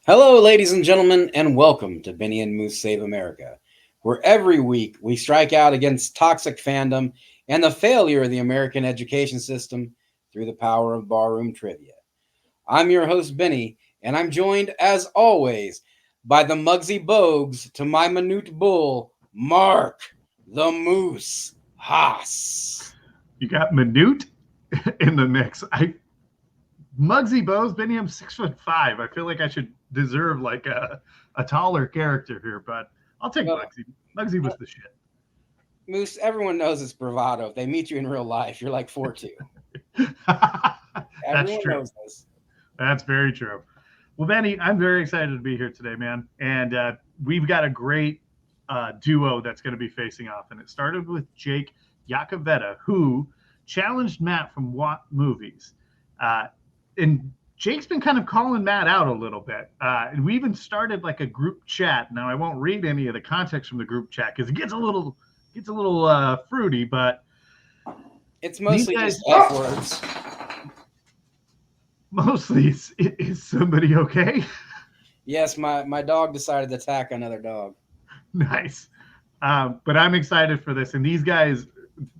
Hello, ladies and gentlemen, and welcome to Benny and Moose Save America, where every week we strike out against toxic fandom and the failure of the American education system through the power of barroom trivia. I'm your host, Benny, and I'm joined, as always, by the Muggsy Bogues to my minute bull, Mark the Moose Haas. You got Minute in the mix. Muggsy Bogues, Benny, I'm 6'5". I feel like I should deserve like a taller character here, but I'll take Muggsy. Muggsy was the shit. Moose, everyone knows it's bravado. If they meet you in real life, you're like 4'2". That's true. Knows this. That's very true. Well, Benny, I'm very excited to be here today, man. And we've got a great duo that's going to be facing off. And it started with Jake Iacovetta, who challenged Matt from What Movies. And Jake's been kind of calling Matt out a little bit. And we even started like a group chat. Now, I won't read any of the context from the group chat because it gets a little fruity, but it's mostly just F words. Mostly, is somebody okay? Yes, my dog decided to attack another dog. Nice. But I'm excited for this. And these guys,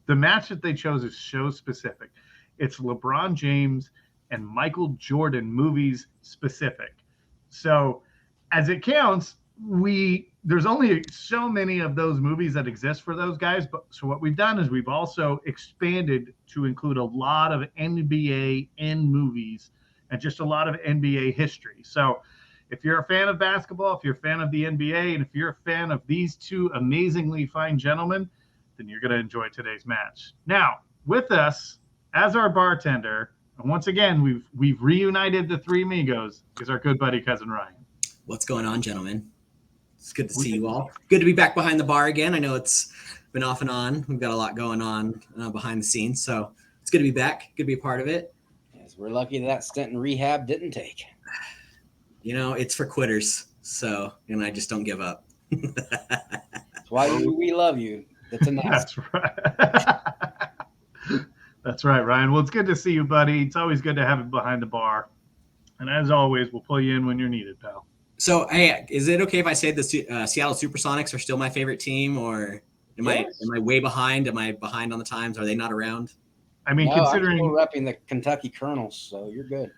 the match that they chose is show specific. It's LeBron James and Michael Jordan movies specific. So as it counts, there's only so many of those movies that exist for those guys. But so what we've done is we've also expanded to include a lot of NBA and movies and just a lot of NBA history. So if you're a fan of basketball, if you're a fan of the NBA, and if you're a fan of these two amazingly fine gentlemen, then you're going to enjoy today's match. Now, with us as our bartender, and once again, we've reunited the three amigos, is our good buddy cousin Ryan. What's going on, gentlemen? It's good to see you all. Good to be back behind the bar again. I know it's been off and on. We've got a lot going on behind the scenes, so it's good to be back. Good to be a part of it. Yes, we're lucky that stint in rehab didn't take. You know, it's for quitters, so I just don't give up. That's why we love you. That's enough. That's right. That's right, Ryan. Well, it's good to see you, buddy. It's always good to have you behind the bar. And as always, we'll pull you in when you're needed, pal. So, hey, is it okay if I say the Seattle Supersonics are still my favorite team, or am I way behind? Am I behind on the times? Are they not around? I mean, considering I'm still repping the Kentucky Colonels, so you're good.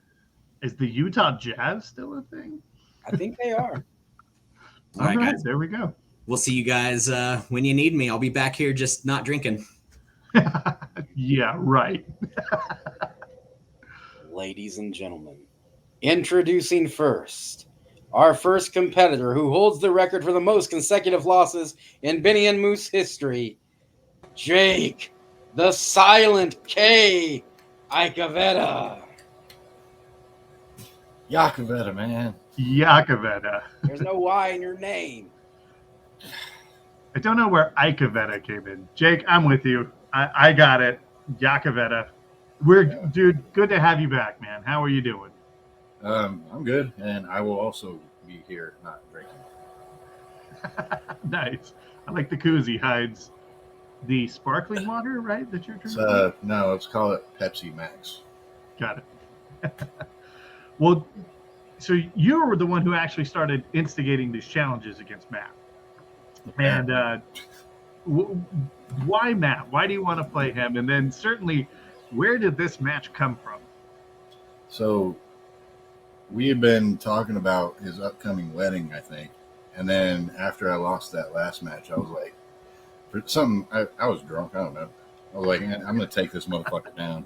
Is the Utah Jazz still a thing? I think they are. All right, guys. There we go. We'll see you guys when you need me. I'll be back here just not drinking. Yeah, right. Ladies and gentlemen, introducing first, our first competitor who holds the record for the most consecutive losses in Benny and Moose history, Jake, the Silent K, Iacovetta. Iacovetta, man. Iacovetta. There's no Y in your name. I don't know where Iacovetta came in. Jake, I'm with you. I got it. Iacovetta. Dude, good to have you back, man. How are you doing? I'm good, and I will also be here not drinking. Nice. I like the koozie hides the sparkling water, right, that you're drinking? No, let's call it Pepsi Max. Got it. Well, so you were the one who actually started instigating these challenges against Matt. And why Matt? Why do you want to play him? And then certainly, where did this match come from? So we had been talking about his upcoming wedding, I think. And then after I lost that last match, I was like, for something, I was drunk. I don't know. I was like, I'm going to take this motherfucker down.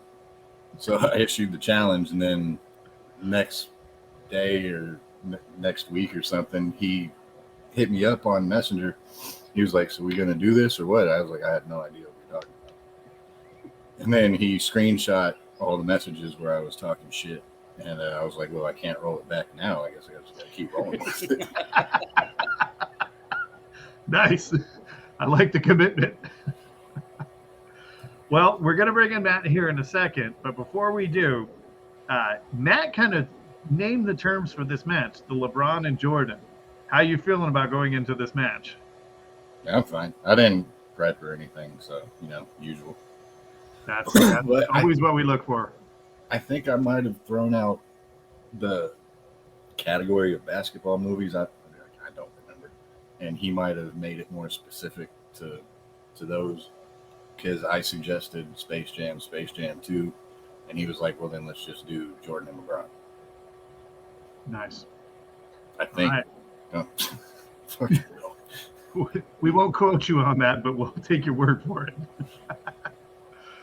So I issued the challenge. And then next day or next week or something, he hit me up on Messenger. He was like, so we going to do this or what? I was like, I had no idea what you're talking about. And then he screenshot all the messages where I was talking shit. And I was like, well, I can't roll it back now. I guess I just got to keep rolling with it. Nice. I like the commitment. Well, we're going to bring in Matt here in a second. But before we do, Matt kind of named the terms for this match, the LeBron and Jordan. How you feeling about going into this match? Yeah, I'm fine. I didn't prep or anything, so, usual. That's always what we look for. I think I might have thrown out the category of basketball movies, I don't remember, and he might have made it more specific to those, because I suggested Space Jam 2, and he was like, "Well, then let's just do Jordan and LeBron." Nice. I think. All right. We won't quote you on that, but we'll take your word for it.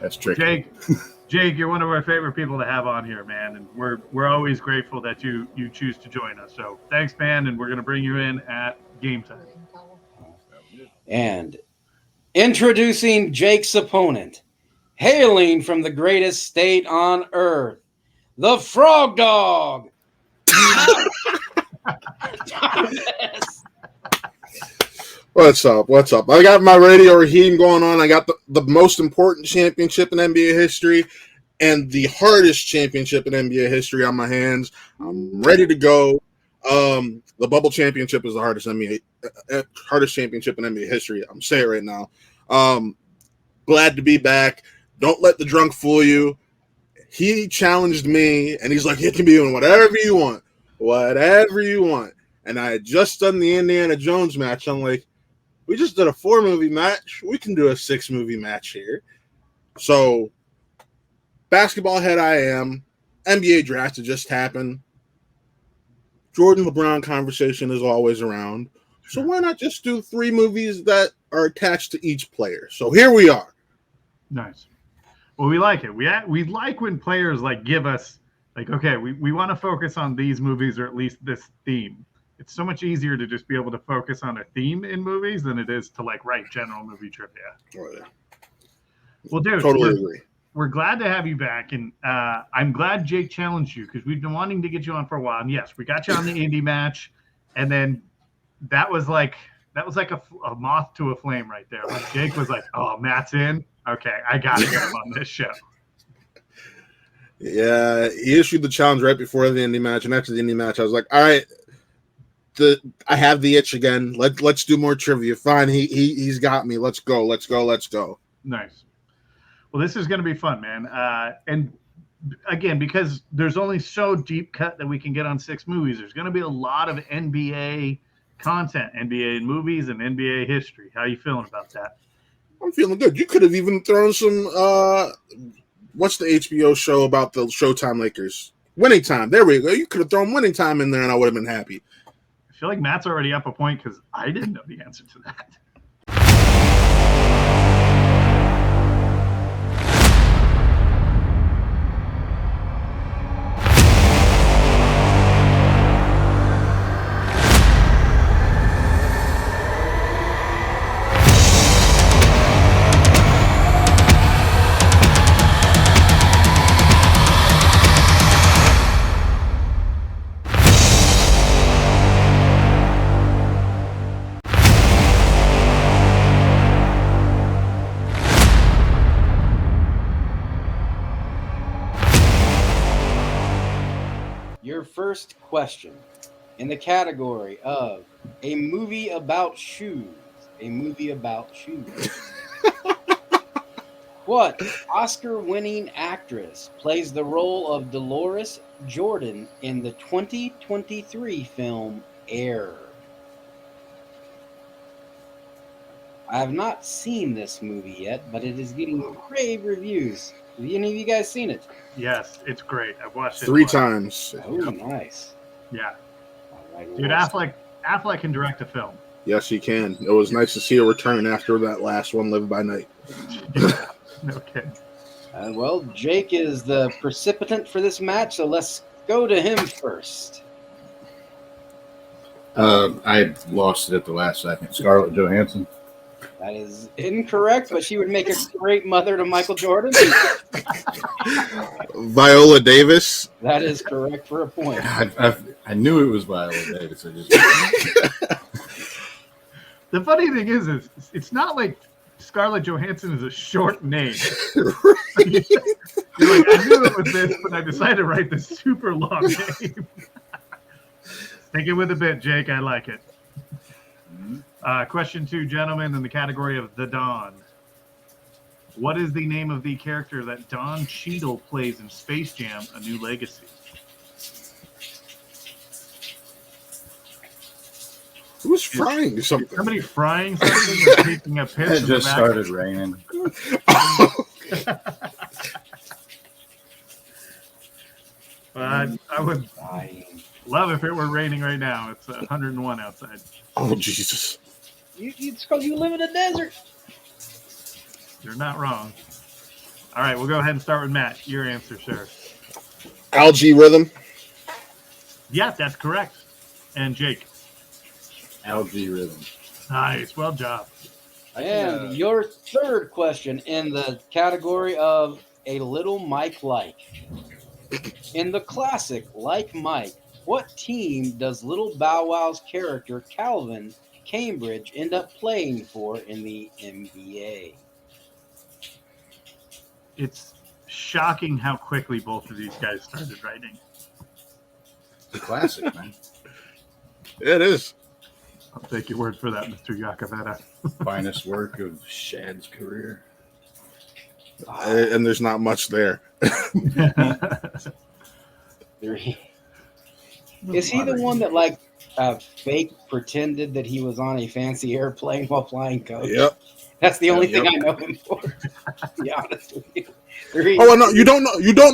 That's tricky. Jake, you're one of our favorite people to have on here, man, and we're always grateful that you choose to join us. So thanks, man, and we're going to bring you in at game time. And introducing Jake's opponent, hailing from the greatest state on earth, the Frog Dog. What's up? What's up? I got my radio regime going on. I got the most important championship in NBA history and the hardest championship in NBA history on my hands. I'm ready to go. The bubble championship is the hardest championship in NBA history. I'm saying it right now. Glad to be back. Don't let the drunk fool you. He challenged me, and he's like, "You can be doing whatever you want, whatever you want." And I had just done the Indiana Jones match. I'm like, we just did a 4-movie match. We can do a 6-movie match here. So, basketball head I am. NBA draft had just happened. Jordan LeBron conversation is always around. So why not just do 3 movies that are attached to each player? So here we are. Nice. Well, we like it. We like when players like give us like, okay, we want to focus on these movies or at least this theme. It's so much easier to just be able to focus on a theme in movies than it is to like write general movie trivia. Oh, yeah. Well, dude, Totally agree. We're glad to have you back, and I'm glad Jake challenged you because we've been wanting to get you on for a while. And yes, we got you on the indie match, and then that was like a moth to a flame right there. Like Jake was like, "Oh, Matt's in. Okay, I got to get him on this show." Yeah, he issued the challenge right before the indie match, and after the indie match, I was like, "All right, I have the itch again. Let's do more trivia. Fine, he's got me. Let's go. Nice. Well, this is going to be fun, man. And again, because there's only so deep cut that we can get on 6 movies, there's going to be a lot of NBA content, NBA movies, and NBA history. How are you feeling about that? I'm feeling good. You could have even thrown some. What's the HBO show about the Showtime Lakers? Winning Time. There we go. You could have thrown Winning Time in there, and I would have been happy. I feel like Matt's already up a point because I didn't know the answer to that. Your first question in the category of a movie about shoes. A movie about shoes. What Oscar-winning actress plays the role of Dolores Jordan in the 2023 film Air? I have not seen this movie yet, but it is getting rave reviews. Have any of you guys seen it? Yes, it's great. I've watched it 3 twice. times. Oh, nice. Yeah. All right, Dude, Affleck can direct a film. Yes, he can. It was nice to see a return after that last one, Live by Night. Okay. Well, Jake is the precipitant for this match, so let's go to him first. I lost it at the last second. Scarlett Johansson. That is incorrect, but she would make a great mother to Michael Jordan. Viola Davis. That is correct for a point. I knew it was Viola Davis. The funny thing is it's not like Scarlett Johansson is a short name. You're like, I knew it was this, but I decided to write this super long name. Stick it with a bit, Jake. I like it. Question 2, gentlemen, in the category of The Don. What is the name of the character that Don Cheadle plays in Space Jam: A New Legacy? Who's frying something? Somebody frying something or taking a piss It in the just back? started raining. I would Dying. love if it were raining right now. It's 101 outside. Oh, Jesus. It's because you live in a desert. You're not wrong. All right, we'll go ahead and start with Matt. Your answer, sir. Algae rhythm. Yeah, that's correct. And Jake. Algae rhythm. Nice. Well job. And your third question in the category of a little Mike like. In the classic Like Mike, what team does Little Bow Wow's character Calvin Cambridge end up playing for in the NBA? It's shocking how quickly both of these guys started writing. It's a classic, man. It is. I'll take your word for that, Mr. Iacovetta. Finest work of Shad's career. And there's not much there. Is he the one that like fake pretended that he was on a fancy airplane while flying coach? Yep. That's the only Yep. thing I know him for. To be honest with you. Oh, no, you don't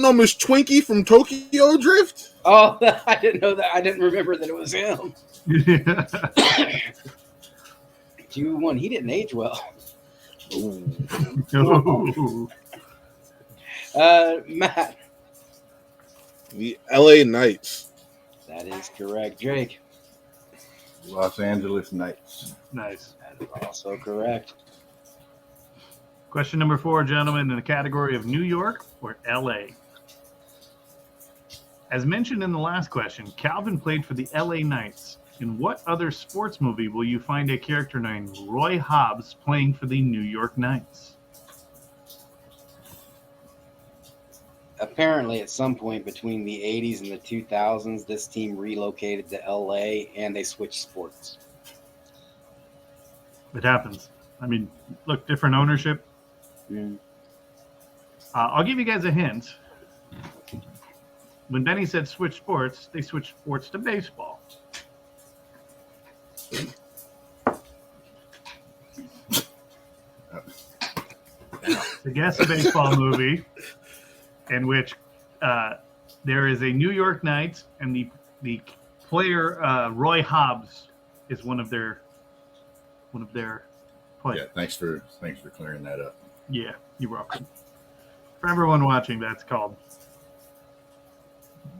know Miss Twinkie from Tokyo Drift? Oh, I didn't know that. I didn't remember that it was him. 2-1. He didn't age well. Ooh. Matt. The LA Knights. That is correct. Jake. Los Angeles Knights. Nice. That is also correct. Question number 4, gentlemen, in the category of New York or LA. As mentioned in the last question, Calvin played for the LA Knights. In what other sports movie will you find a character named Roy Hobbs playing for the New York Knights? Apparently, at some point between the 80s and the 2000s, this team relocated to LA and they switched sports. It happens. I mean, look, different ownership. Mm. I'll give you guys a hint. When Benny said switch sports, they switched sports to baseball. To guess a baseball movie in which there is a New York Knights and the player Roy Hobbs is one of their players. Yeah, thanks for clearing that up. Yeah, you're welcome. For everyone watching, that's called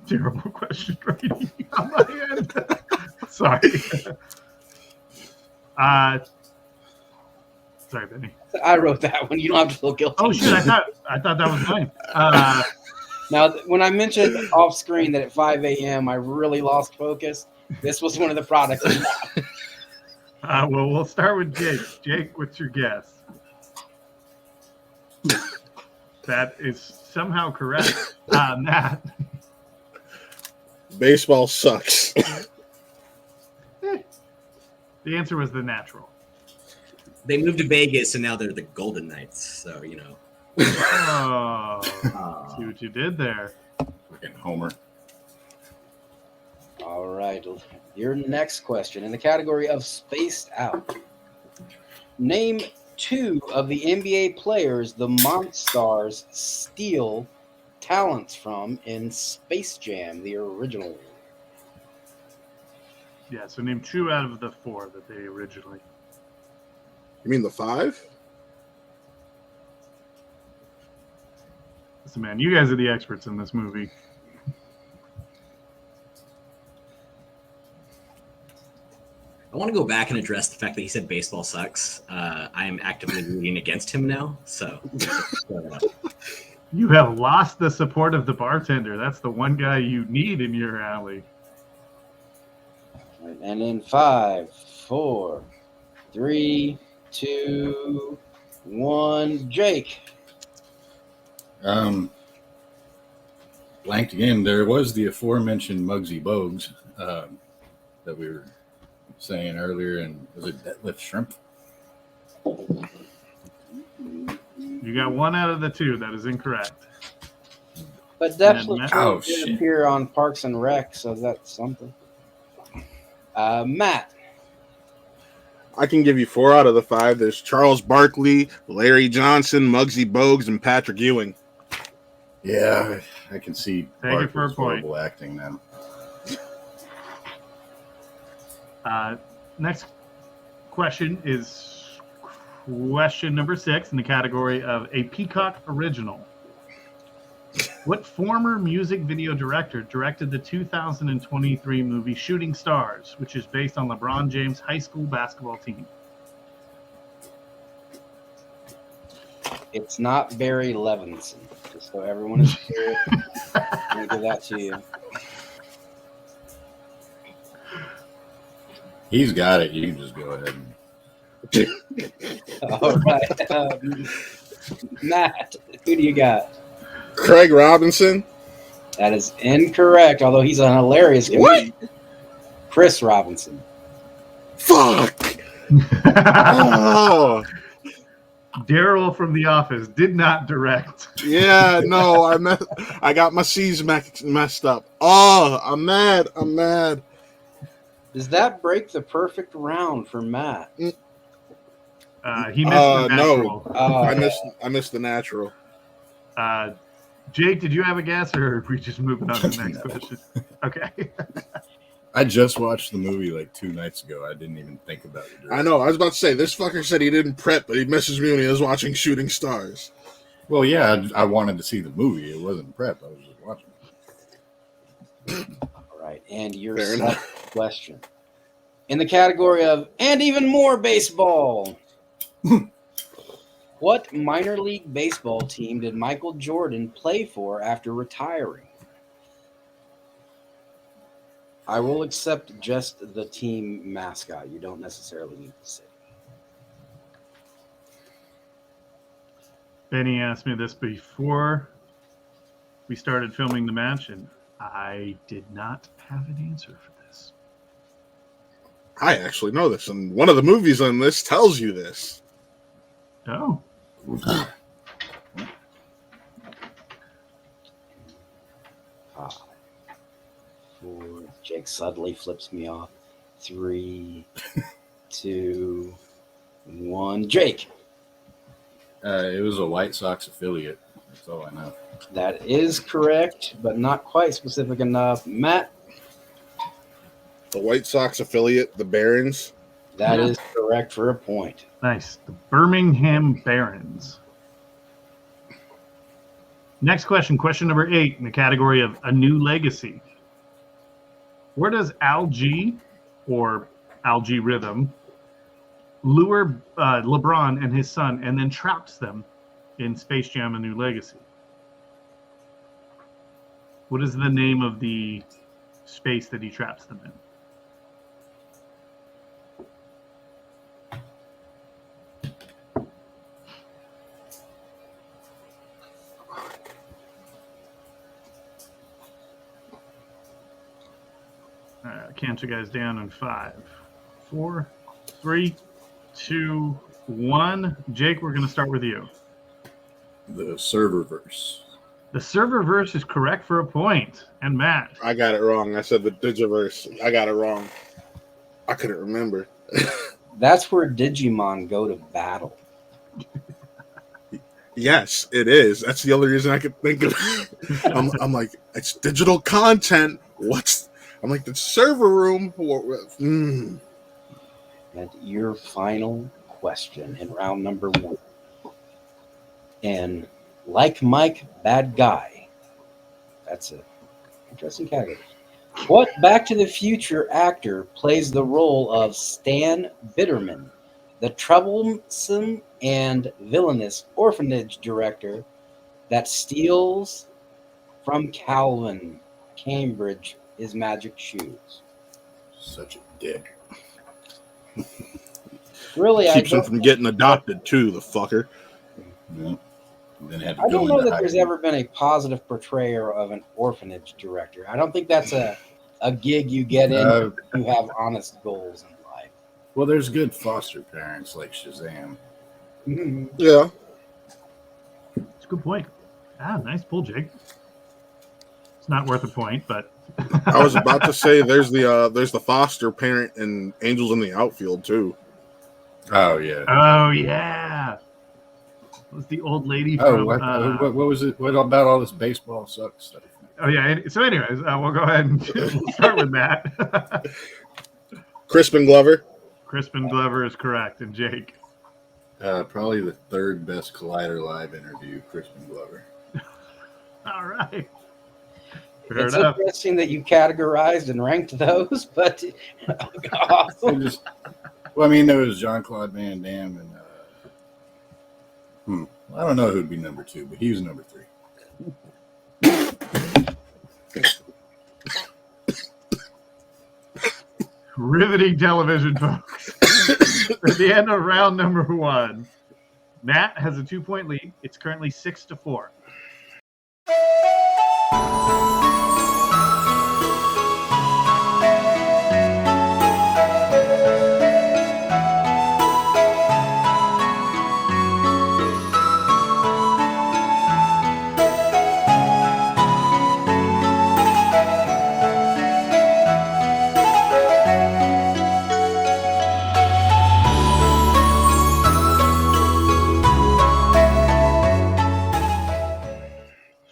terrible question writing on my end. Sorry. Sorry, Benny. I wrote that one. You don't have to feel guilty. Oh shit! I thought that was mine. Now, when I mentioned off screen that at 5 a.m. I really lost focus, this was one of the products. Well, we'll start with Jake. Jake, what's your guess? That is somehow correct. Matt. Baseball sucks. The answer was The Natural. They moved to Vegas and now they're the Golden Knights. So, you know. Oh, see what you did there. Fucking Homer. All right. Your next question in the category of spaced out. Name 2 of the NBA players the Monstars steal talents from in Space Jam, the original. Yeah, so name 2 out of the 4 that they originally. You mean the 5? Listen, man, you guys are the experts in this movie. I want to go back and address the fact that he said baseball sucks. I am actively rooting against him now. So, You have lost the support of the bartender. That's the one guy you need in your alley. And in 5, 4, 3, 2, 1, Jake. Blanked again. There was the aforementioned Muggsy Bogues that we were saying earlier, and was it Deadlift Shrimp? You got 1 out of the 2. That is incorrect. But definitely Oh, did shit. appear on Parks and Rec, so that's something. Matt. I can give you 4 out of the 5. There's Charles Barkley, Larry Johnson, Muggsy Bogues, and Patrick Ewing. Yeah, I can see Thank you for a Barkley's point. horrible acting now. Next question is question number 6 in the category of a Peacock original. What former music video director directed the 2023 movie Shooting Stars, which is based on LeBron James' high school basketball team? It's not Barry Levinson, just so everyone is clear. I'm going to give that to you. He's got it. You can just go ahead. All right. Matt, who do you got? Craig Robinson. That is incorrect, although he's a hilarious comedian. Chris Robinson. Fuck. Oh. Daryl from The Office did not direct. Yeah, no, I got my C's messed up. Oh, I'm mad. Does that break the perfect round for Matt? He missed the natural. Oh, I missed the natural. Jake, did you have a guess, or are we just moving on to the next question? Okay. I just watched the movie like 2 nights ago. I didn't even think about it. I know. I was about to say, this fucker said he didn't prep, but he messaged me when he was watching Shooting Stars. Well, yeah, I wanted to see the movie. It wasn't prep. I was just watching it. all right. And your second question. In the category of and even more baseball. What minor league baseball team did Michael Jordan play for after retiring? I will accept just the team mascot. You don't necessarily need to say. Benny asked me this before we started filming the match, and I did not have an answer for this. I actually know this, and one of the movies on this tells you this. Oh. 5, 4. Jake suddenly flips me off. 3, 2, 1. Jake. It was a White Sox affiliate. That's all I know. That is correct, but not quite specific enough. Matt. The White Sox affiliate, the Barons. That is correct for a point. Nice. The Birmingham Barons. Next question, question number 8 in the category of a new legacy. Where does Al G, or Al G Rhythm, lure LeBron and his son and then traps them in Space Jam: A New Legacy? What is the name of the space that he traps them in? Count you guys down in 5, 4, 3, 2, 1. Jake, we're going to start with you. The Serververse. The Serververse is correct for a point. And Matt. I got it wrong. I said the Digiverse. I got it wrong. I couldn't remember. That's where Digimon go to battle. Yes, it is. That's the only reason I could think of it. I'm like, it's digital content. I'm like, the server room. And your final question in round number 1. And like Mike, bad guy. That's an interesting category. What Back to the Future actor plays the role of Stan Bitterman, the troublesome and villainous orphanage director that steals from Calvin, Cambridge, his magic shoes? Such a dick. Really, Keeps him from getting adopted too, the fucker. Yeah. Then had to I go don't know into that there's hiding. ever been a positive portrayer of an orphanage director. I don't think that's a gig you get in if you have honest goals in life. Well, there's good foster parents like Shazam. Mm-hmm. Yeah. That's a good point. Nice pull, Jake. It's not worth a point, but I was about to say there's the foster parent in Angels in the Outfield too. Oh yeah. Oh yeah. It was the old lady Oh, from? what was it? What about all this baseball sucks stuff? Oh yeah. So, anyways, we'll go ahead and we'll start with Matt. Crispin Glover. Crispin Glover is correct, and Jake. Probably the third best Collider Live interview, Crispin Glover. All right. Fair It's enough. interesting that you categorized and ranked those, but awesome. Well, I mean, there was Jean-Claude Van Damme, and I don't know who'd be number 2, but he was number 3. Riveting television, folks. At the end of round number 1, Matt has a 2-point lead. It's currently 6-4.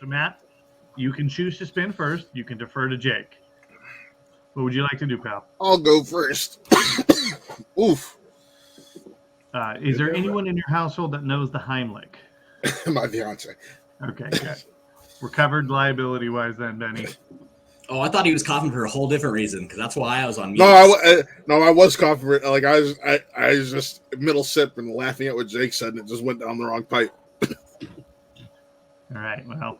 So, Matt, you can choose to spin first. You can defer to Jake. What would you like to do, pal? I'll go first. Oof. Is there anyone in your household that knows the Heimlich? My fiance. Okay, good. We're covered liability-wise then, Benny. Oh, I thought he was coughing for a whole different reason because that's why I was on mute. No, I was confident. Like I was just middle sip and laughing at what Jake said, and it just went down the wrong pipe. All right, well,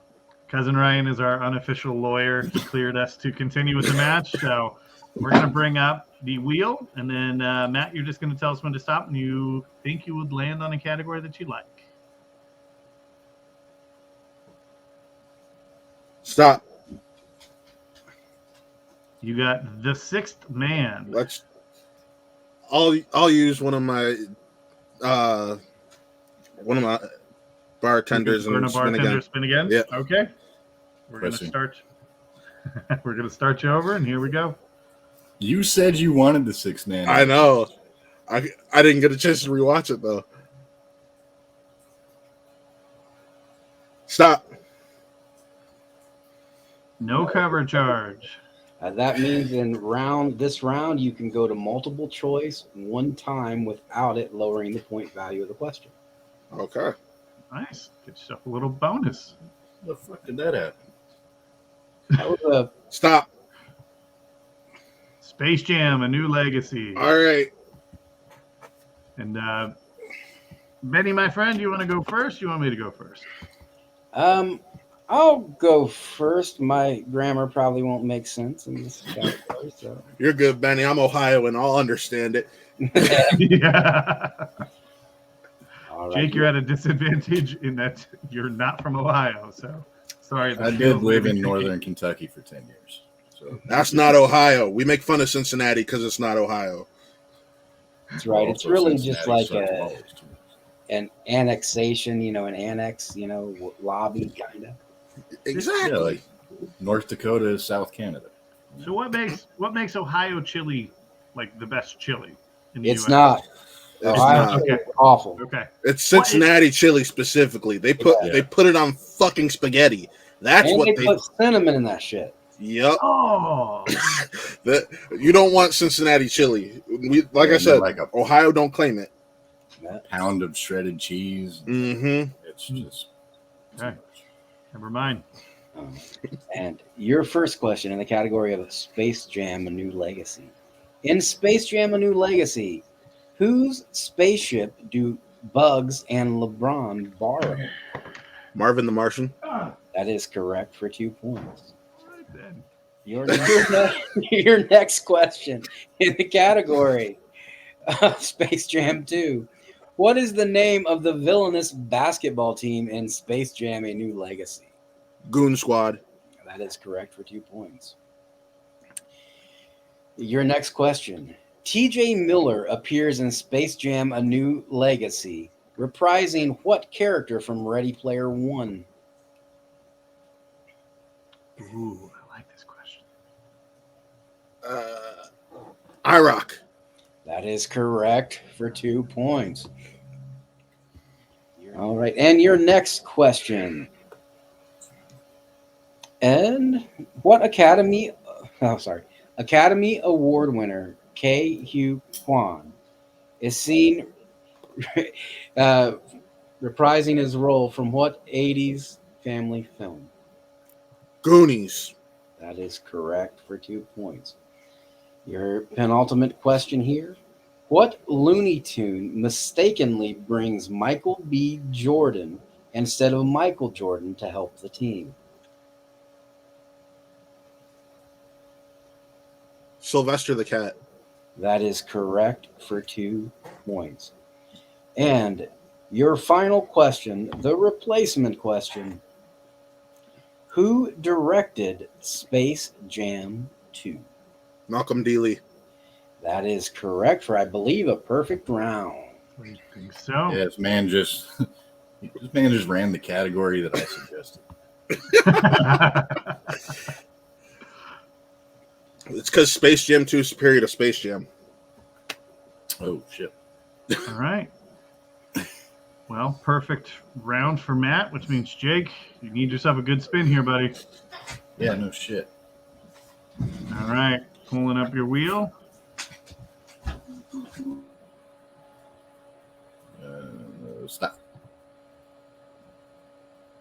Cousin Ryan is our unofficial lawyer. He cleared us to continue with the match, so we're going to bring up the wheel, and then, Matt, you're just going to tell us when to stop, and you think you would land on a category that you like. Stop. You got the Sixth Man. I'll use one of my bartenders and spin again. Yeah. Okay. We're going to start. We're going to start you over, and here we go. You said you wanted the 6 man. I know. I didn't get a chance to rewatch it though. Stop. No cover charge. That means in this round, you can go to multiple choice one time without it lowering the point value of the question. Okay. Nice. Get yourself a little bonus. The fuck did that happen? That was Stop. Space Jam: A New Legacy. All right. And Benny, my friend, you want to go first? You want me to go first? I'll go first. My grammar probably won't make sense in this category. So You're good, Benny. I'm Ohio, and I'll understand it. Yeah. all right. Jake, you're at a disadvantage in that you're not from Ohio. So sorry. I did live in northern Kentucky for 10 years. So That's not Ohio. We make fun of Cincinnati because it's not Ohio. That's right. It's also really Cincinnati just like sucks balls, too. an annexation, an annex, lobby kind of. Exactly. Yeah, like North Dakota is South Canada. So what makes Ohio chili like the best chili in the It's US? not. It's Ohio not. is awful. Okay. It's Cincinnati chili specifically. They put it on fucking spaghetti. That's And what they put cinnamon in that shit. Yep. Oh. You don't want Cincinnati chili. I said, like a Ohio don't claim it. pound of shredded cheese. Mm-hmm. It's just Okay. Never mind. And your first question in the category of Space Jam: A New Legacy. In Space Jam: A New Legacy, whose spaceship do Bugs and LeBron borrow? Marvin the Martian. That is correct for 2 points. All right, then. Your next question in the category of Space Jam 2. What is the name of the villainous basketball team in Space Jam: A New Legacy? Goon Squad. That is correct for 2 points. Your next question. TJ Miller appears in Space Jam: A New Legacy, reprising what character from Ready Player One? Ooh, I like this question. IROC. That That is correct for 2 points. All right, and your next question. And what Academy Award winner K. Hugh Kwan is seen reprising his role from what 80s family film? Goonies. That is correct for 2 points. Your penultimate question here. What Looney Tune mistakenly brings Michael B. Jordan instead of Michael Jordan to help the team? Sylvester the Cat. That is correct for 2 points. And your final question, the replacement question. Who directed Space Jam 2? Malcolm D. Lee. That is correct for, I believe, a perfect round. I think so. Yeah, this man just ran the category that I suggested. It's because Space Jam 2 is superior to Space Jam. Oh shit! All right. Well, perfect round for Matt, which means Jake, you need yourself a good spin here, buddy. Yeah, no shit. All right, pulling up your wheel. Stop.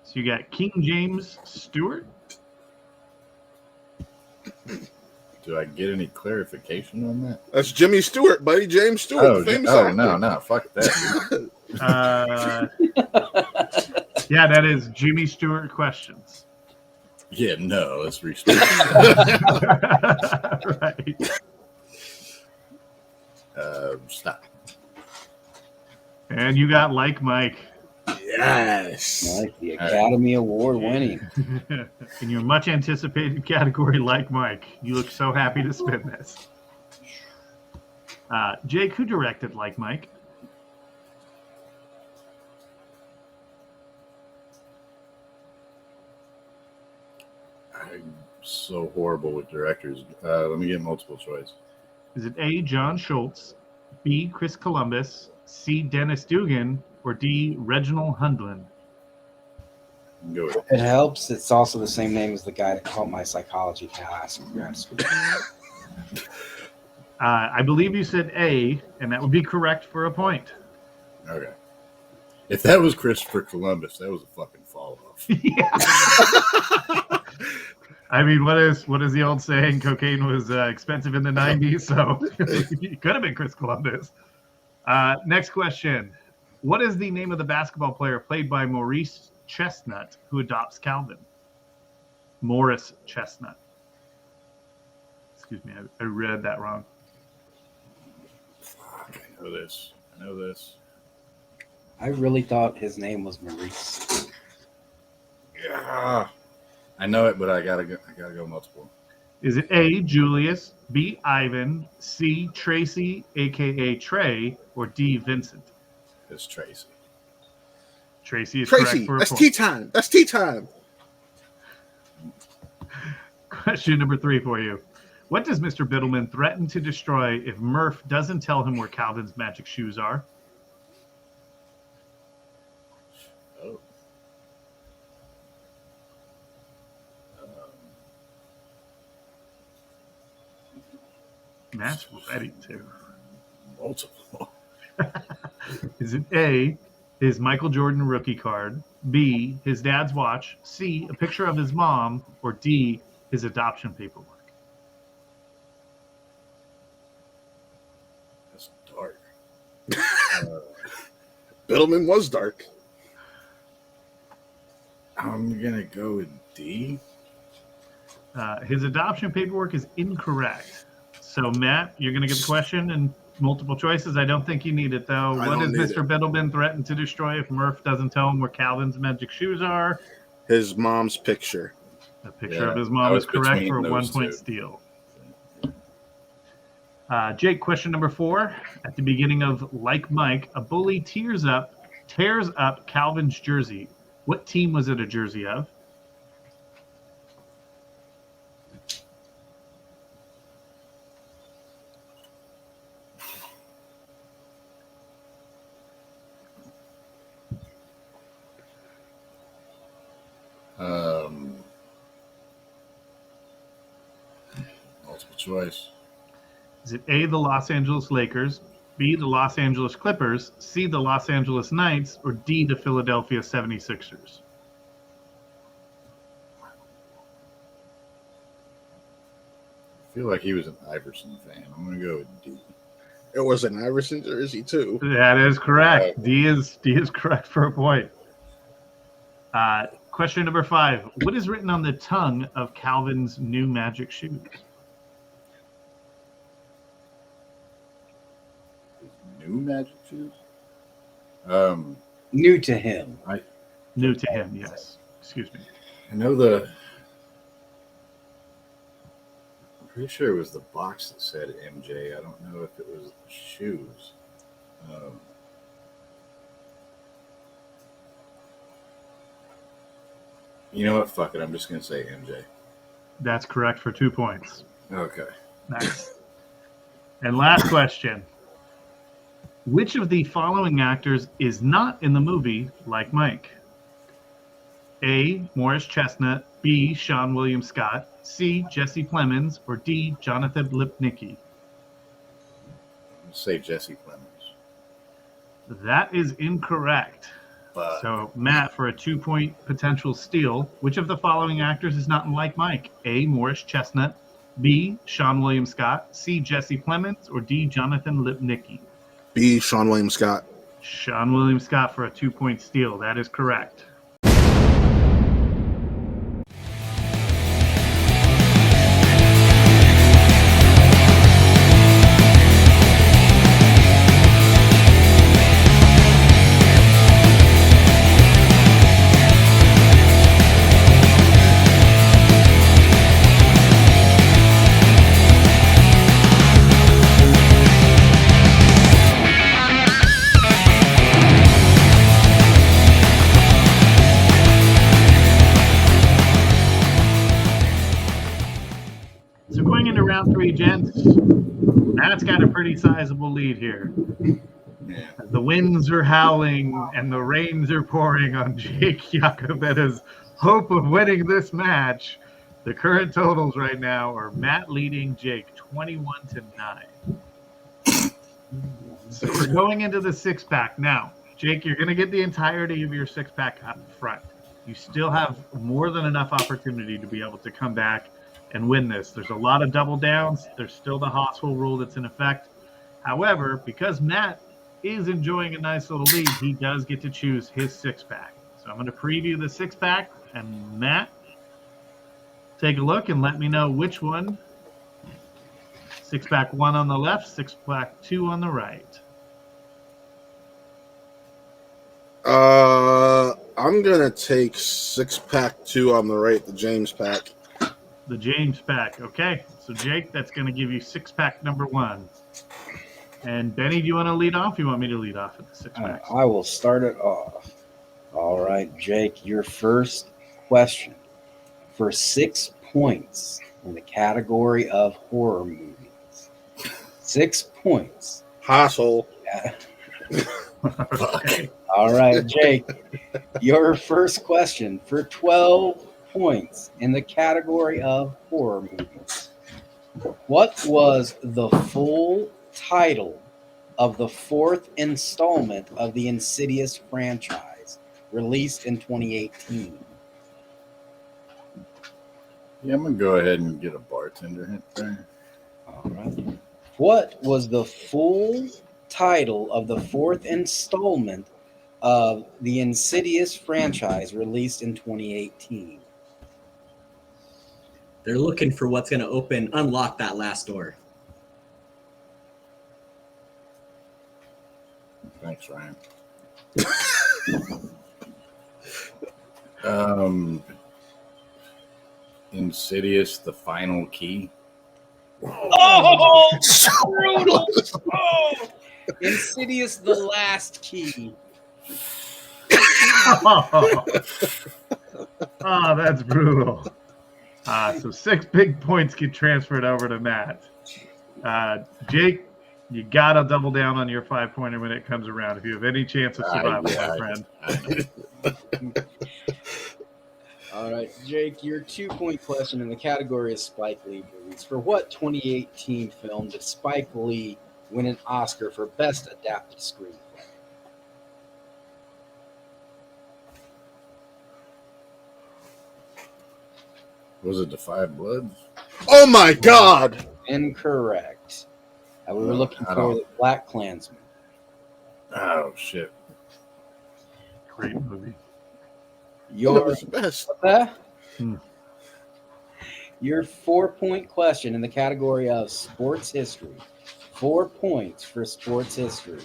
So you got King James Stewart. Do I get any clarification on that? That's Jimmy Stewart, buddy. James Stewart, the famous actor. No, fuck that. Yeah, that is Jimmy Stewart questions. Yeah, no, let's restart. Right. Stop. And you got Like Mike. Yes. Like the Academy Award winning. In your much anticipated category, Like Mike. You look so happy to spin this. Jake, who directed Like Mike? I'm so horrible with directors. Let me get multiple choice. Is it A, John Schultz, B, Chris Columbus, C, Dennis Dugan, or D, Reginald Hundlin? Go with it. It helps. It's also the same name as the guy that taught my psychology class in grad school. I believe you said A, and that would be correct for a point. Okay. If that was Christopher Columbus, that was a fucking fall off. Yeah. I mean, what is the old saying? Cocaine was expensive in the 90s, so it could have been Chris Columbus. Next question. What is the name of the basketball player played by Maurice Chestnut who adopts Calvin? Morris Chestnut. Excuse me, I read that wrong. Fuck, I know this. I really thought his name was Maurice. Yeah. I know it, but I gotta go multiple. Is it A, Julius, B, Ivan, C, Tracy, a.k.a. Trey, or D, Vincent? It's Tracy. Tracy is Tracy, correct for a that's point. tea time. That's tea time. Question number 3 for you. What does Mr. Biddleman threaten to destroy if Murph doesn't tell him where Calvin's magic shoes are? Oh. Matt's ready to. Multiple. Is it A, his Michael Jordan rookie card, B, his dad's watch, C, a picture of his mom, or D, his adoption paperwork? That's dark. Biddleman was dark. I'm gonna go with D. His adoption paperwork is incorrect. So, Matt, you're going to get the question and multiple choices. I don't think you need it, though. I What don't does need Mr. it. Biddleman threaten to destroy if Murph doesn't tell him where Calvin's magic shoes are? His mom's picture. A picture Yeah, of his I mom was is correct for a between those 1-point two. steal. Jake, question number 4. At the beginning of Like Mike, a bully tears up Calvin's jersey. What team was it a jersey of? Multiple choice. Is it A, the Los Angeles Lakers, B, the Los Angeles Clippers, C, the Los Angeles Knights, or D, the Philadelphia 76ers? I feel like he was an Iverson fan. I'm going to go with D. It was an Iverson jersey too. That is correct. D is correct for a point. Question number 5. What is written on the tongue of Calvin's new magic shoes? New magic shoes? New to him. New to him, yes. Excuse me. I know I'm pretty sure it was the box that said MJ. I don't know if it was the shoes. You know what? Fuck it. I'm just going to say MJ. That's correct for 2 points. Okay. Nice. And last question. Which of the following actors is not in the movie Like Mike? A, Morris Chestnut, B, Sean William Scott, C, Jesse Plemons, or D, Jonathan Lipnicki? Let's say Jesse Plemons. That is incorrect. But So, Matt, for a 2-point potential steal, which of the following actors is not in Like Mike? A, Morris Chestnut, B, Sean William Scott, C, Jesse Plemons, or D, Jonathan Lipnicki? B, Sean William Scott. Sean William Scott for a 2-point steal. That is correct. So going into round 3, gents, Matt's got a pretty sizable lead here. yeah. The winds are howling and the rains are pouring on Jake Iacovetta's hope of winning this match. The current totals right now are Matt leading Jake 21-9. So we're going into the 6-pack now. Jake, you're going to get the entirety of your 6-pack up front. You still have more than enough opportunity to be able to come back and win this. There's a lot of double downs. There's still the hospital rule that's in effect. However, because Matt is enjoying a nice little lead, he does get to choose his 6-pack. So I'm going to preview the 6-pack, and Matt, take a look and let me know which one. 6-pack 1 on the left, 6-pack 2 on the right. I'm gonna take 6-pack 2 on the right, the James pack. The James pack. Okay. So, Jake, that's going to give you 6-pack number 1. And, Benny, do you want to lead off? You want me to lead off at the 6-pack? I will start it off. All right, Jake, your first question for 6 points in the category of horror movies. 6 points. Hostel. Okay. All right, Jake, your first question for 12 points in the category of horror movies. What was the full title of the 4th installment of the Insidious franchise, released in 2018? Yeah, I'm going to go ahead and get a bartender hint there. All right. What was the full title of the 4th installment of the Insidious franchise, released in 2018? They're looking for what's going to unlock that last door. Thanks, Ryan. Insidious, the final key. Oh, brutal! Oh, Insidious, the last key. Oh, that's brutal. So 6 big points get transferred over to Matt. Jake, you got to double down on your 5-pointer when it comes around if you have any chance of survival, my friend. All right, Jake, your 2-point question in the category is Spike Lee movies. For what 2018 film did Spike Lee win an Oscar for Best Adapted Screenplay? Was it The Five Bloods? Oh my God! Incorrect. We were No, looking I for don't. the Black Klansman. Oh shit! Great movie. It Your was the best. Hmm. Your 4-point question in the category of sports history. 4 points for sports history.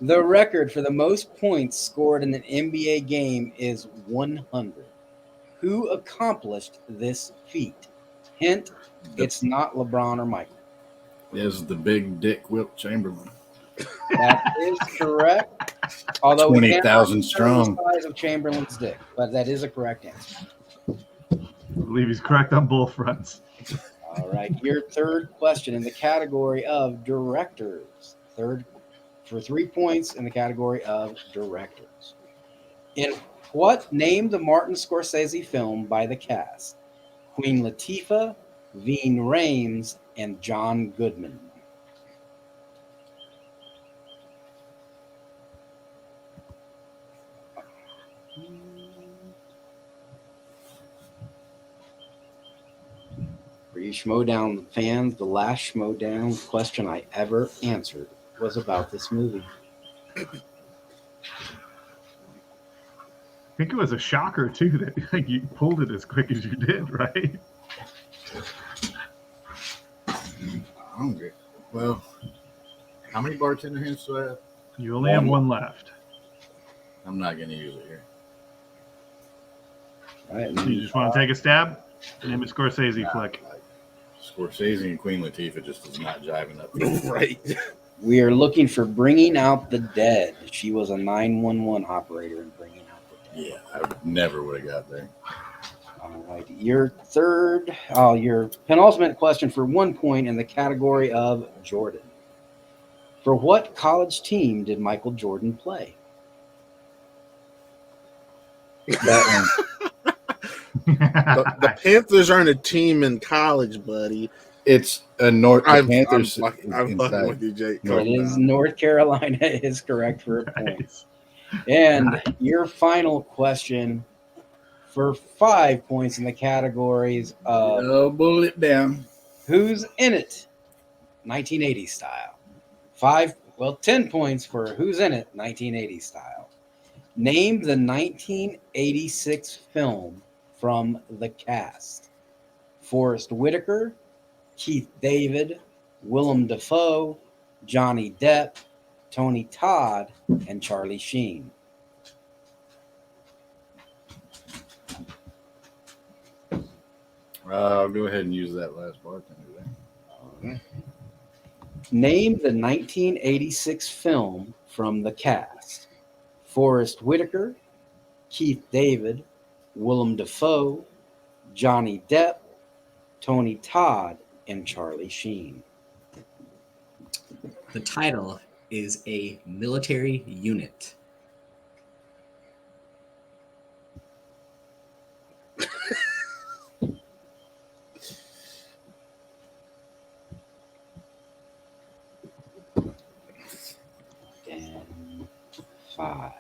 The record for the most points scored in an NBA game is 100. Who accomplished this feat? Hint, it's not LeBron or Michael. Is the big dick Wilt Chamberlain? That is correct. Although we cannot 20,000 determine strong. the size of Chamberlain's dick, but that is a correct answer. I believe he's correct on both fronts. All right, your third question in the category of directors. Third for 3 points in the category of directors. In what name the Martin Scorsese film by the cast? Queen Latifah, Veen Rames, and John Goodman. For you Schmodown fans, the last Schmodown question I ever answered was about this movie. I think it was a shocker too that like, you pulled it as quick as you did, right? Hungry. Well, how many bartender hands do I have? You only have one left. I'm not gonna use it here. All right, You just want to take a stab? Name a Scorsese flick. Like, Scorsese and Queen Latifah just is not jiving up. Right. we are looking for Bringing Out the Dead. She was a 911 operator in Bringing Out the Dead. Yeah, I never would have got there. All right, your penultimate question for 1 point in the category of Jordan. For what college team did Michael Jordan play? That The Panthers aren't a team in college, buddy. it's a North. I'm Panthers fucking inside. with you, Jake. North It is North Carolina is correct for a point. Nice. And your final question for 5 points in the categories of Oh, bullet down. Who's in It? 1980 style. 10 points for Who's in It? 1980 style. Name the 1986 film from the cast. Forrest Whitaker, Keith David, Willem Dafoe, Johnny Depp, Tony Todd, and Charlie Sheen. I'll go ahead and use that last bartender there. Name the 1986 film from the cast. Forrest Whitaker, Keith David, Willem Dafoe, Johnny Depp, Tony Todd, and Charlie Sheen. The title is a military unit. And 5,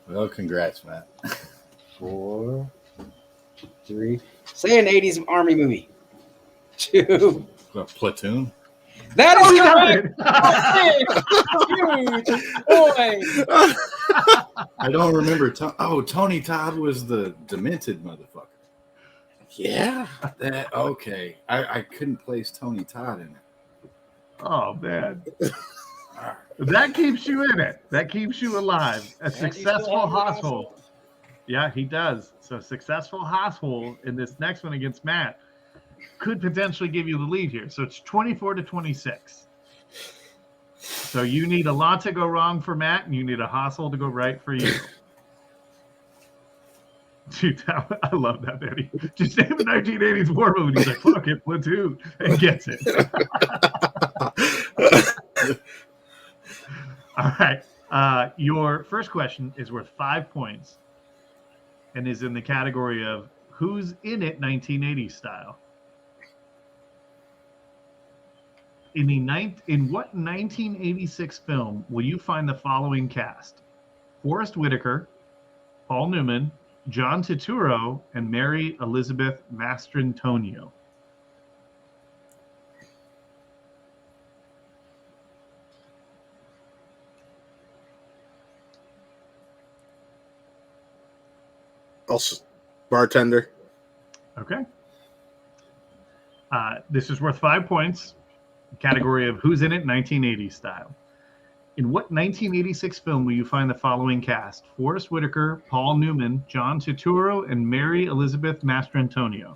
Well, congrats, Matt. 4, 3. Say an 80s Army movie. 2. Platoon. That is Oh, correct. Huge boy. I don't remember. Tony Todd was the demented motherfucker. Yeah. Okay. I couldn't place Tony Todd in it. Oh man. That keeps you in it. That keeps you alive. A successful household. Yeah, he does. So successful household in this next one against Matt could potentially give you the lead here. So it's 24-26. So you need a lot to go wrong for Matt, and you need a household to go right for you. Dude, I love that, Eddie. Just name a 1980s war movie. He's like, fuck it, Platoon, and gets it. All right. Your first question is worth 5 points. and is in the category of Who's in It 1980s style. In what 1986 film will you find the following cast? Forrest Whitaker, Paul Newman, John Turturro, and Mary Elizabeth Mastrantonio. Also, bartender. Okay. This is worth 5 points. Category of Who's in It 1980s style. In what 1986 film will you find the following cast? Forrest Whitaker, Paul Newman, John Turturro, and Mary Elizabeth Mastrantonio.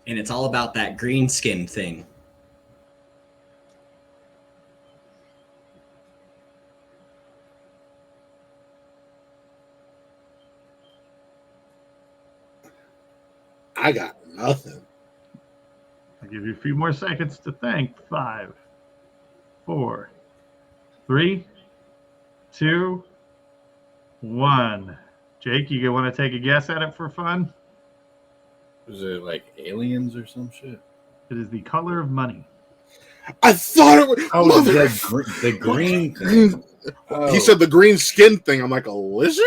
And it's all about that green skin thing. I got nothing. I'll give you a few more seconds to think. 5, 4, 3, 2, 1. Jake, you want to take a guess at it for fun? Was it like aliens or some shit? It is The Color of Money. I thought it was. Oh, the green thing. He said the green skin thing. I'm like, a lizard?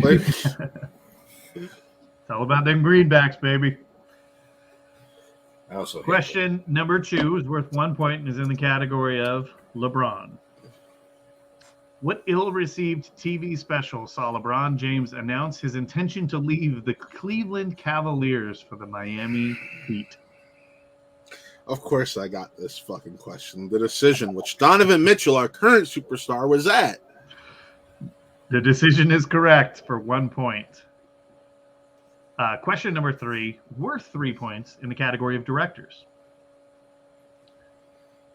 Like, It's all about them greenbacks, baby. I also hate Question number 2 is worth 1 point and is in the category of LeBron. What ill-received TV special saw LeBron James announce his intention to leave the Cleveland Cavaliers for the Miami Heat? of course, I got this fucking question. The decision, which Donovan Mitchell, our current superstar, was at. The decision is correct for 1 point. Question number 3, worth 3 points in the category of directors.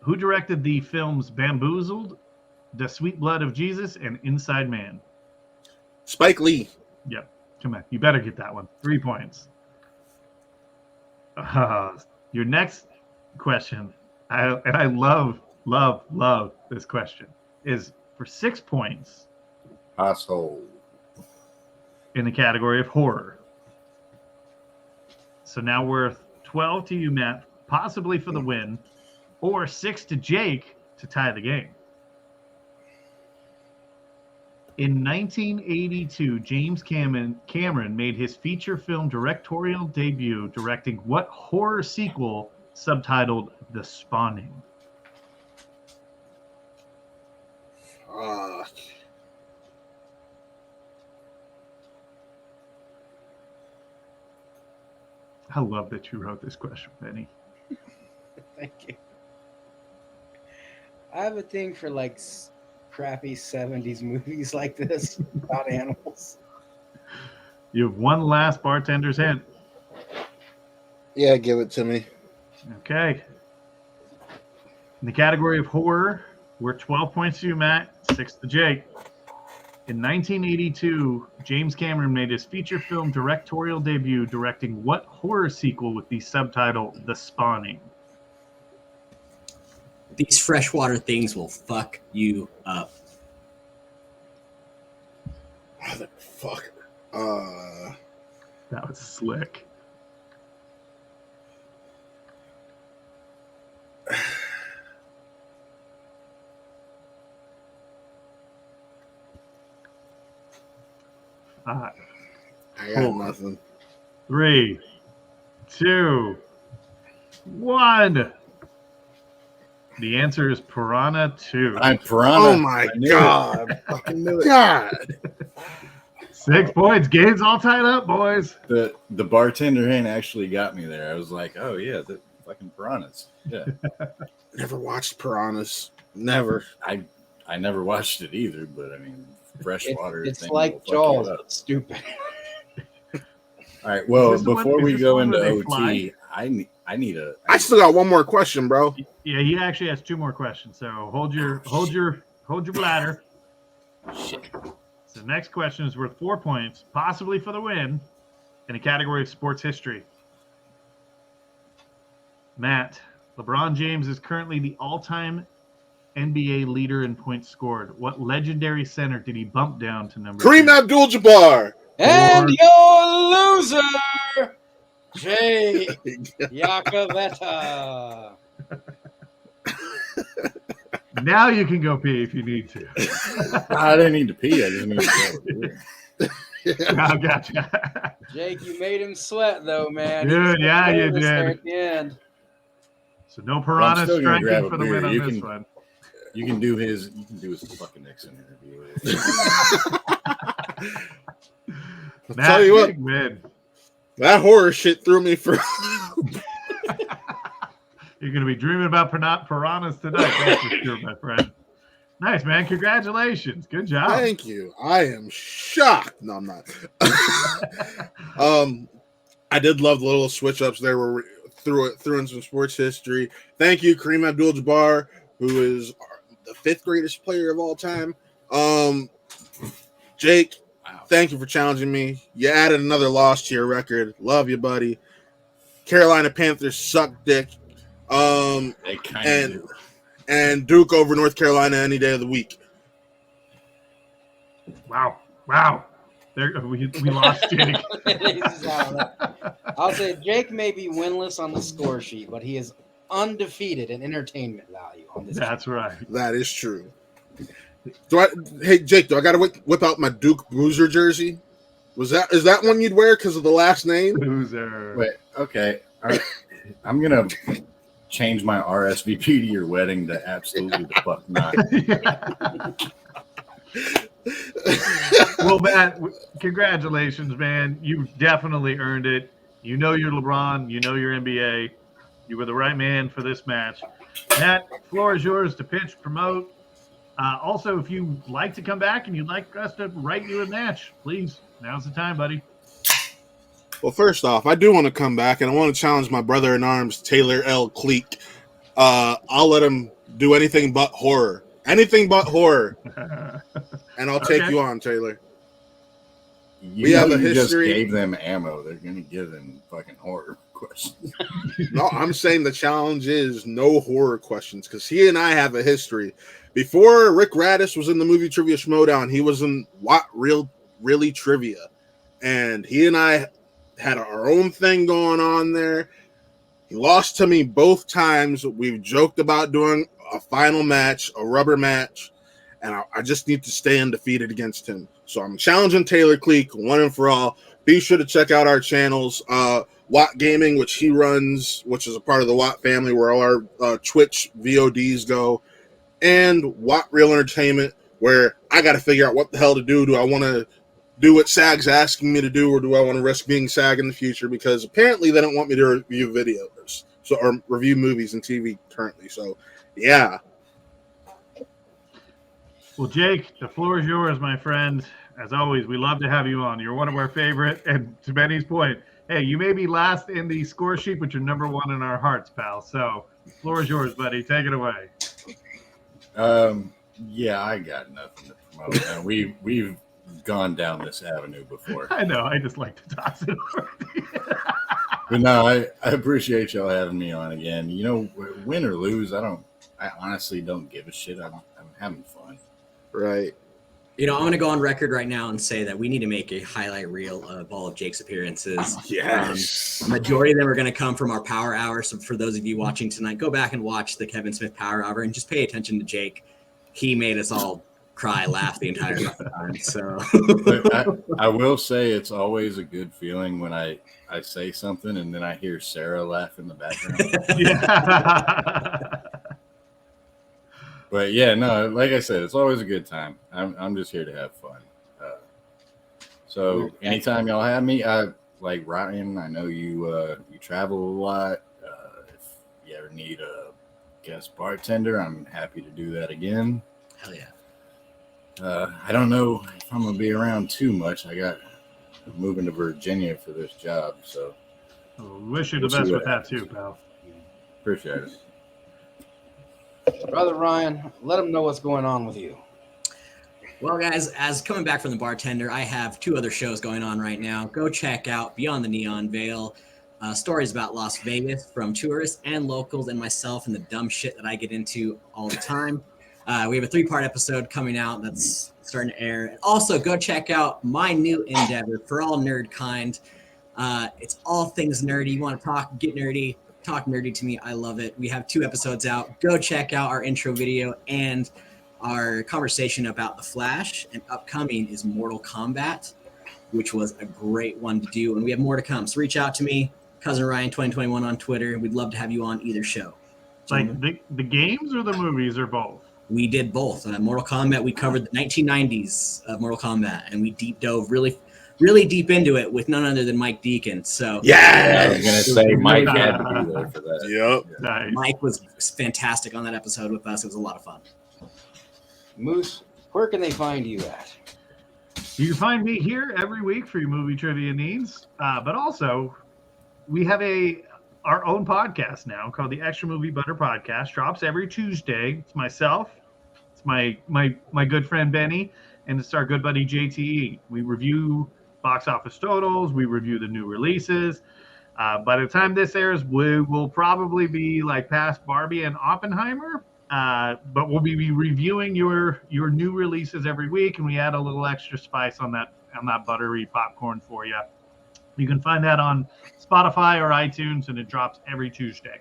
Who directed the films Bamboozled, The Sweet Blood of Jesus, and Inside Man? Spike Lee. Yep. Come on. You better get that one. 3 points. Your next question, I love this question, is for 6 points asshole. in the category of horror. So now worth 12 to you, Matt, possibly for the win, or 6 to Jake to tie the game. In 1982, James Cameron made his feature film directorial debut directing what horror sequel subtitled The Spawning? I love that you wrote this question, Benny. Thank you. I have a thing for like crappy 70s movies like this about animals. You have one last bartender's hint. Yeah, give it to me. Okay. In the category of horror, we're 12 points to you, Matt, 6 to Jake. In 1982, James Cameron made his feature film directorial debut directing what horror sequel with the subtitle The Spawning? These freshwater things will fuck you up. Motherfucker. That was slick. I got nothing. 3, 2, 1. The answer is Piranha 2. I'm Piranha. Oh my god. Fucking knew it. God. 6 points. Game's all tied up, boys. The bartender hand actually got me there. I was like, oh yeah, the fucking piranhas. Yeah. Never watched Piranhas. Never. I never watched it either, but I mean, freshwater. It's thing like will fuck Jaws, you up. but stupid. All right. Well, Is this the before one- we is this go the one into where they OT, fly? I need a. I still got one more question, bro. Yeah, he actually has 2 more questions. So hold your bladder. Shit. So the next question is worth 4 points, possibly for the win, in a category of sports history. Matt, LeBron James is currently the all-time NBA leader in points scored? What legendary center did he bump down to number Kareem 2? Abdul-Jabbar. And Or- your loser, Jake Iacovetta. Now you can go pee if you need to. I didn't need to pee. I just need to go. Oh, gotcha. Jake, you made him sweat though, man. Dude, He was yeah, you nervous there did. at the end. So no I'm piranha still gonna grab striking a for the beer. win on You this can- one. You can do his fucking Nixon interview. I'll Matt, tell you what, big win. that horror shit threw me for. You're going to be dreaming about piranhas tonight. That's for sure, my friend. Nice, man. Congratulations. Good job. Thank you. I am shocked. No, I'm not. I did love the little switch ups there where we threw in some sports history. Thank you, Kareem Abdul-Jabbar, who is the 5th greatest player of all time. Jake, Wow. thank you for challenging me. You added another loss to your record. Love you, buddy. Carolina Panthers suck dick. They kind of do. And Duke over North Carolina any day of the week. Wow. There, we lost Jake. I'll say Jake may be winless on the score sheet, but he is undefeated in entertainment value on this. That's right. That is true. Hey Jake, do I gotta whip out my Duke Boozer jersey? Is that one you'd wear because of the last name? Loser. Wait, okay. All right. I'm gonna change my RSVP to your wedding to absolutely the fuck not. Well, Matt, congratulations, man. You definitely earned it. You know you're LeBron. You know you're NBA. You were the right man for this match. Matt, floor is yours to pitch, promote. Also, if you'd like to come back and you'd like us to write you a match, please, now's the time, buddy. Well, first off, I do want to come back and I want to challenge my brother in arms, Taylor L. Cleek. I'll let him do anything but horror. Anything but horror. And I'll take Okay. you on, Taylor. We have a just history. gave them ammo. They're gonna give them fucking horror questions. No, I'm saying the challenge is no horror questions because he and I have a history. Before Rick Radis was in the movie Trivia Schmodown, he was in What Really Trivia. And he and I had our own thing going on there. He lost to me both times. We've joked about doing a final match, a rubber match, and I just need to stay undefeated against him. So I'm challenging Taylor Cleek one and for all. Be sure to check out our channels, Watt Gaming, which he runs, which is a part of the Watt family, where all our Twitch VODs go, and Watt Real Entertainment, where I got to figure out what the hell to do. Do I want to do what SAG's asking me to do, or do I want to risk being SAG in the future? Because apparently they don't want me to review videos, or review movies and TV currently. So, yeah. Well, Jake, the floor is yours, my friend. As always, we love to have you on. You're one of our favorite. And to Benny's point, hey, you may be last in the score sheet, but you're number one in our hearts, pal. So, floor is yours, buddy. Take it away. Yeah, I got nothing to promote. And we've gone down this avenue before. I know. I just like to toss it over. But no, I appreciate y'all having me on again. You know, win or lose, I honestly don't give a shit. I'm having fun. Right. You know, I'm going to go on record right now and say that we need to make a highlight reel of all of Jake's appearances. Yes. Majority of them are going to come from our Power Hour. So for those of you watching tonight, go back and watch the Kevin Smith Power Hour and just pay attention to Jake. He made us all cry, laugh the entire time. So But I will say it's always a good feeling when I say something and then I hear Sarah laugh in the background. Yeah. But yeah, no, like I said, it's always a good time. I'm just here to have fun. So anytime y'all have me, like Ryan, I know you travel a lot. If you ever need a guest bartender, I'm happy to do that again. hell yeah. I don't know if I'm gonna be around too much. I'm moving to Virginia for this job, so Wish you the We'll see best what with that too, pal. appreciate it. Brother Ryan, let him know what's going on with you. Well, guys, as coming back from the bartender, I have 2 other shows going on right now. Go check out Beyond the Neon Veil. Stories about Las Vegas from tourists and locals and myself and the dumb shit that I get into all the time. We have a 3-part episode coming out that's starting to air. And also, go check out my new endeavor for all nerd kind. It's all things nerdy. You want to talk, get nerdy, talk nerdy to me. I love it. We have 2 episodes out. Go check out our intro video and our conversation about The Flash. And upcoming is Mortal Kombat, which was a great one to do. And we have more to come. So reach out to me, Cousin Ryan 2021 on Twitter. We'd love to have you on either show. Like the games or the movies or both? We did both. Mortal Kombat, we covered the 1990s of Mortal Kombat, and we deep dove really deep into it with none other than Mike Deacon. So yeah, I was gonna say Mike had to be there for that. Yep. Nice. Mike was fantastic on that episode with us. It was a lot of fun. Moose, where can they find you at? You can find me here every week for your movie trivia needs, but also we have our own podcast now called the Extra Movie Butter Podcast. Drops every Tuesday. It's myself, it's my good friend Benny, and it's our good buddy JTE. We review box office totals. We review the new releases. By the time this airs, we will probably be like past Barbie and Oppenheimer. But we'll be reviewing your new releases every week, and we add a little extra spice on that buttery popcorn for you. You can find that on Spotify or iTunes, and it drops every Tuesday.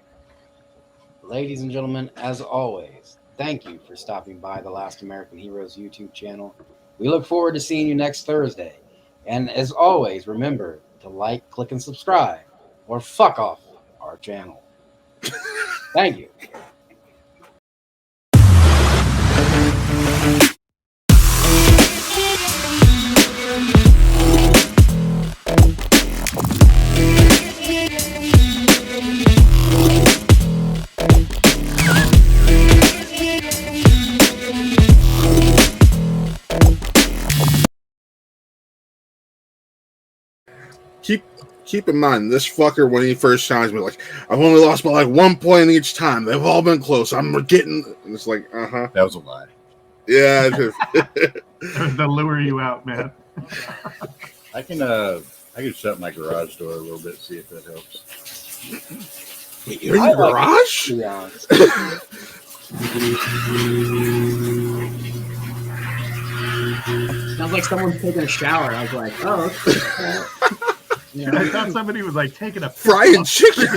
Ladies and gentlemen, as always, thank you for stopping by the Last American Heroes YouTube channel. We look forward to seeing you next Thursday. And as always, remember to like, click, and subscribe, or fuck off our channel. Thank you. Keep in mind, this fucker, when he first challenged me, like, I've only lost by like 1 point each time. They've all been close. I'm getting. And it's like, That was a lie. Yeah. To lure you out, man. I can shut my garage door a little bit, see if that helps. You're in your garage? To be honest. Sounds like someone's taking a shower. I was like, oh. Yeah, I thought somebody was like taking a Frying chicken.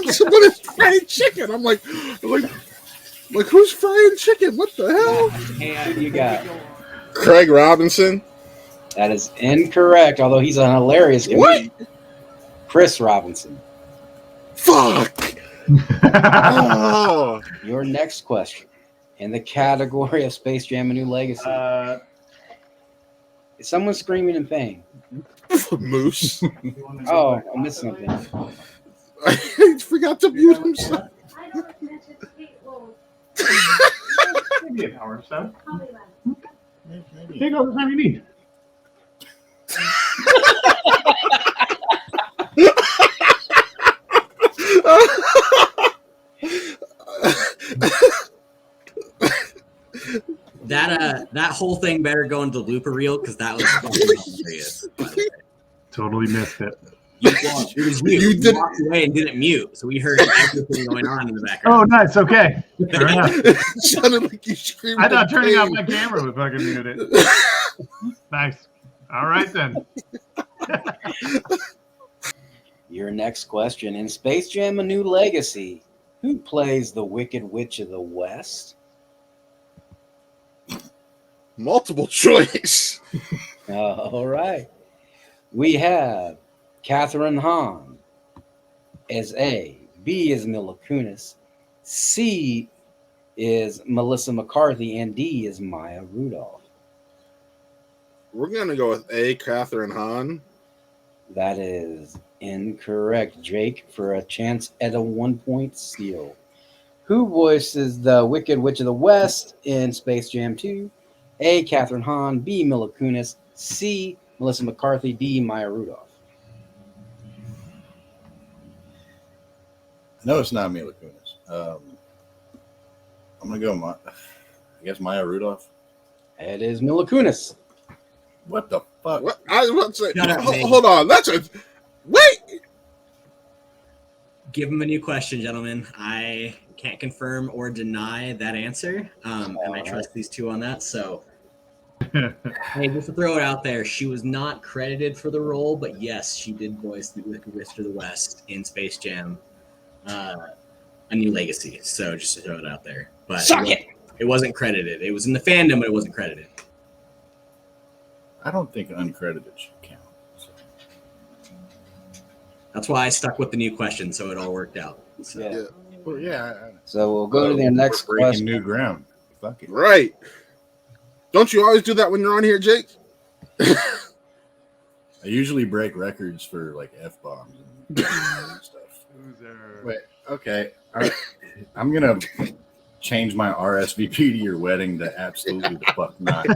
Someone is frying chicken. I'm like, who's frying chicken? What the hell? Hey, you got Craig Robinson. that is incorrect. Although he's an hilarious comedian. Chris Robinson. Fuck. Oh. Your next question in the category of Space Jam: A New Legacy. Is someone screaming in pain? Moose. Oh, I missed something. I forgot to mute himself. maybe an hour or so. Maybe. Take all the time you need. That whole thing better go into the looper reel because that was hilarious. By the way. Totally missed it. It was you. You did- walked away and didn't mute, so we heard everything going on in the background. Oh, nice. Okay. Fair enough. It sounded like you screamed. I thought in turning off pain. my camera would fucking mute it. Nice. All right, then. Your next question in Space Jam: A New Legacy. Who plays the Wicked Witch of the West? Multiple choice. All right. We have Catherine Hahn as A. B is Mila Kunis. C is Melissa McCarthy. And D is Maya Rudolph. We're gonna go with A. Catherine Hahn. That is incorrect, Jake, for a chance at a 1-point steal. Who voices the Wicked Witch of the West in Space Jam 2? A. Catherine Hahn. B. Mila Kunis. C. Melissa McCarthy. D. Maya Rudolph. No, it's not Mila Kunis. I'm gonna go. I guess Maya Rudolph. It is Mila Kunis. What the fuck? What? I was about to say. Shut up, Nate. Hold on. That's a wait. Give him a new question, gentlemen. I can't confirm or deny that answer, and I trust these two on that. So, hey, just to throw it out there, she was not credited for the role, but yes, she did voice the Wizard of the West in Space Jam: A New Legacy. So, just to throw it out there, but Suck it. It wasn't credited. It was in the fandom, but it wasn't credited. I don't think uncredited should count. So. That's why I stuck with the new question, so it all worked out. So. Yeah. Well, yeah. So we'll go to the next We're breaking question. new ground. Fuck it. Right. Don't you always do that when you're on here, Jake? I usually break records for like F-bombs and stuff. Wait, okay. I'm going to change my RSVP to your wedding to absolutely the fuck not.